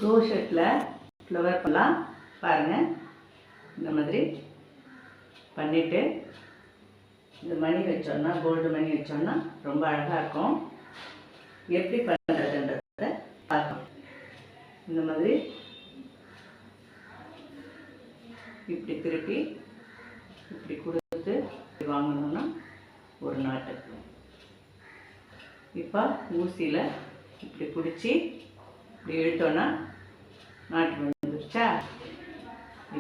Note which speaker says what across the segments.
Speaker 1: க்ரோஷெட்டில் flower பண்ணலாம் பாருங்கள். இந்த மாதிரி பண்ணிவிட்டு இந்த மணி வச்சோன்னா, கோல்டு மணி வச்சோன்னா ரொம்ப அழகாக இருக்கும். எப்படி பண்ணுறதுன்றத பார்க்கலாம். இந்த மாதிரி இப்படி திருப்பி இப்படி கொடுத்து வாங்கணுன்னா ஒரு நாட்டு. இப்போ ஊசியில் இப்படி பிடிச்சி இப்படி இழுத்தோன்னா நாட்டு வந்துருச்சா.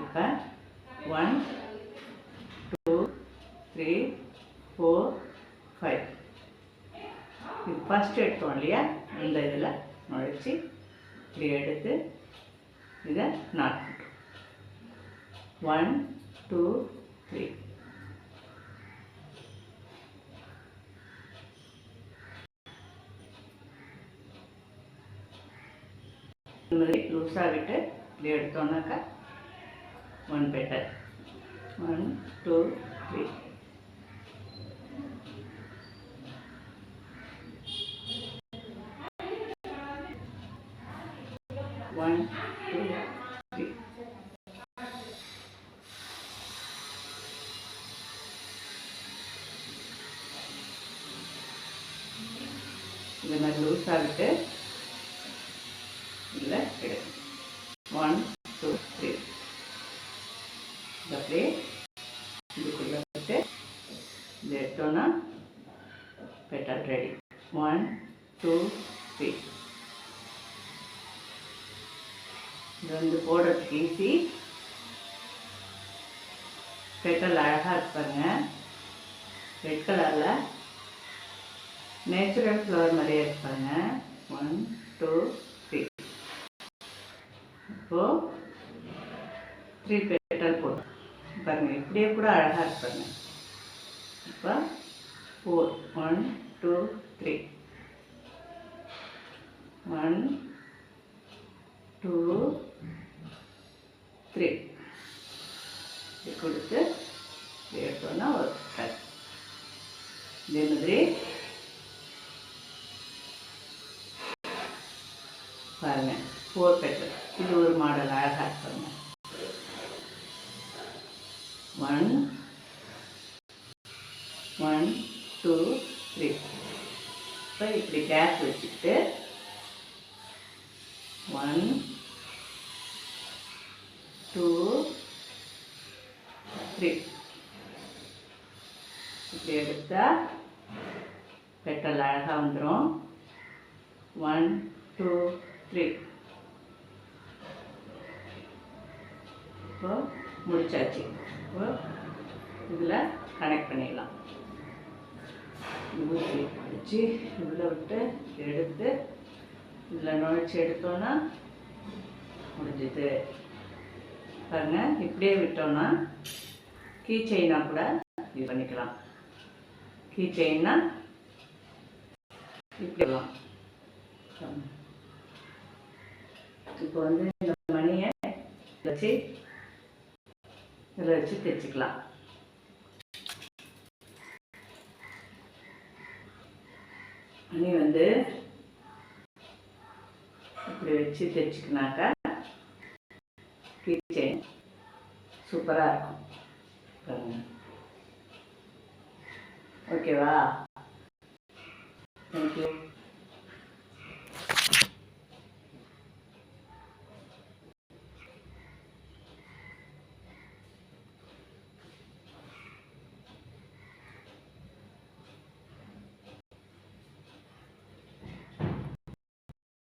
Speaker 1: இப்போ 1 2 3 4 5 இது ஃபஸ்ட்டு எடுத்தோம் இல்லையா, அந்த இதில் நுழைச்சி இப்படி எடுத்து இதை நாட்டு 1 2 3 இந்த மாதிரி லூஸாக விட்டு இப்படி எடுத்தோன்னாக்கா 1 பெட்டல் 1 2 3 1 2 3 இந்த மாதிரி லூஸாக விட்டு இதில் எடுக்கும் 1 2 3 அப்படியே இதுக்குள்ளே விட்டு இது எடுத்தோன்னா பெட்டல் ரெடி. 1 2 3 இது வந்து போடுறதுக்கு ஈஸி. பெட்டல் அழகாக இருப்பாங்க. ரெட் கலரில் நேச்சுரல் ஃப்ளவர் மாதிரியே இருப்பாங்க. 1 2 3 இப்போது 3 பெட்டல் போட்டோம் பாருங்கள். இப்படியே கூட அழகாக இருப்பாங்க. இப்போ 4 1 2 3 1 2 3 இது கொடுத்து எடுத்தோன்னா ஒரு கட். இதே மாதிரி பாருங்கள் 4 பெட்டல். இது ஒரு மாடல் அழகாக இருப்பாங்க. 1 1 2 3 இப்போ இப்படி கேப் வச்சுட்டு 1 2 3 இப்படி எடுத்தால் பெட்டல் அழகாக வந்துடும். 1 2 3 இப்போ முடிச்சாச்சு. இப்போ இதில் கனெக்ட் பண்ணிடலாம். ஊசி பிடிச்சி உள்ளே விட்டு எடுத்து இதில் நுழைச்சி எடுத்தோன்னா முடிஞ்சுது பாருங்கள். இப்படியே விட்டோன்னா கீ செயினாக கூட இது பண்ணிக்கலாம். கீ செயின்னா இப்படிலாம். இப்போ வந்து இந்த மணியை வச்சு இதில் வச்சு தைச்சிக்கலாம். மணி வந்து இப்படி வச்சு தைச்சிக்கினாக்கா கீ செயின் சூப்பராக இருக்கும் பாருங்கள். ஓகேவா? தேங்க்யூ.